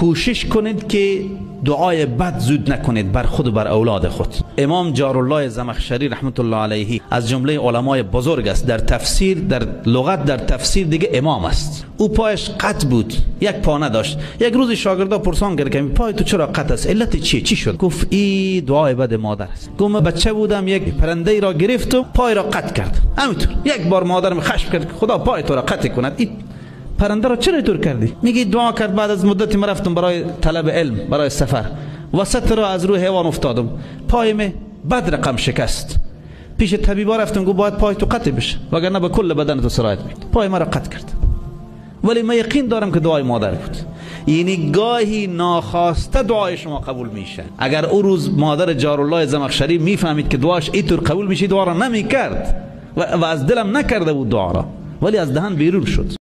کوشش کنید که دعای بد زود نکنید بر خود و بر اولاد خود. امام جارالله زمخشری رحمت الله علیه از جمله علمای بزرگ است، در تفسیر، در لغت، در تفسیر دیگه امام است. او پایش قط بود، یک پا نداشت. یک روز شاگردا پرسان کرد که پای تو چرا قط است؟ علت چیه؟ چی شد؟ گفت این دعای بد مادر است. گفت من بچه بودم یک پرنده را گرفت و پای را قط کرد. همینطور یک بار مادرم خشم کرد که خدا پای تو را قط کند. این پرنده را چرا اینطور کردی؟ میگه دعا کرد بعد از مدتی من رفتم برای طلب علم، برای سفر، وسط را از روی حیوان افتادم، پایم بد رقم شکست. پیش طبیبا رفتم، گفت باید پای تو قطع بشه وگرنه به کل بدن تو سرایت میاد. پای مرا قطع کرد. ولی من یقین دارم که دعای مادر بود. یعنی گاهی ناخواسته دعای شما قبول میشه. اگر او روز مادر جارالله زمخشری میفهمید که دعاش اینطور قبول میشه، دعا را نمیکرد و از دلم نکرده بود دعا را، ولی از دهن بیرون شد.